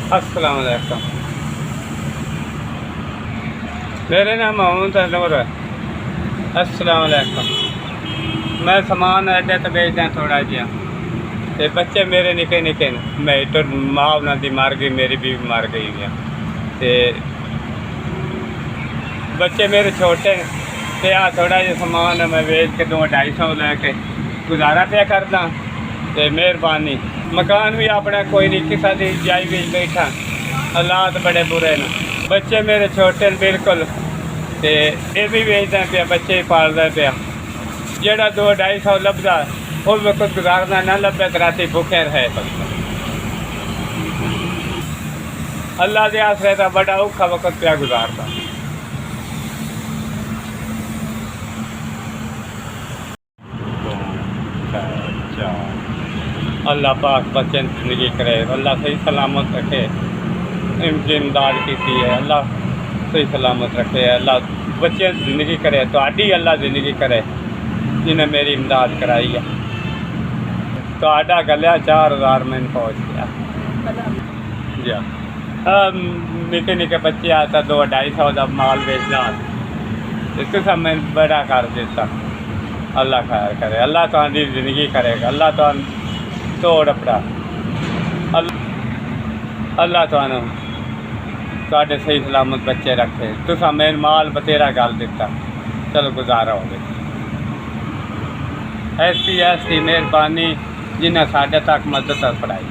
अस्सलाम वालेकुम। मेरे नाम मोहम्मद नूर है। अस्सलाम वालेकुम। मैं समान अड्डे तो बेचदा थोड़ा जिहा ते बच्चे मेरे निके निके न। मैं तो माँ उन्हों दी मर गई, मेरी भी मर गई है ते बच्चे मेरे छोटे न ते आ थोड़ा जिहा समान मैं बेच के 200-250 लैके गुजारा पे करदा। ते मेहरबानी मकान भी अपना कोई नहीं, किसा दी जाई बेच बैठा। हालात बड़े बुरे न, बच्चे मेरे छोटे न बिल्कुल ते ये भी बेचदा पिया, बच्चे ही पालदा पिया। जेड़ा 200-250 लभदा उस वक्त गुजारना ना लभे तो राती भुखे रहे सकता। अल्लाह के आसरे का बड़ा औखा वक्त पिया गुजारदा। अल्लाह पाक बच्चे जिंदगी करे, अल्लाह सही सलामत रखे। इनकी इमदाद की है, अल्लाह सही सलामत रखे। अल्लाह बच्चे जिंदगी करे, तो आडी अल्लाह जिंदगी करे जिन्हें मेरी इमदाद कराई है। तो आडा गलिया 4000 में पहुँच गया जी। निके निके बच्चे आता 200-250 का माल बेचना तो सब मैं बड़ा कर देता। अल्लाह खैर करे, अल्लाह तुहाडी जिंदगी करेगा, अल्लाह तुहानू तोड़ अपना, अल्लाह तुहानू तुहाडे सही सलामत बच्चे रखे। तुसा मैन माल बतेरा गल दिता, चलो गुजारा हो गया। ऐसी मेहरबानी जिन्हें साढ़े तक मदद पढ़ाई।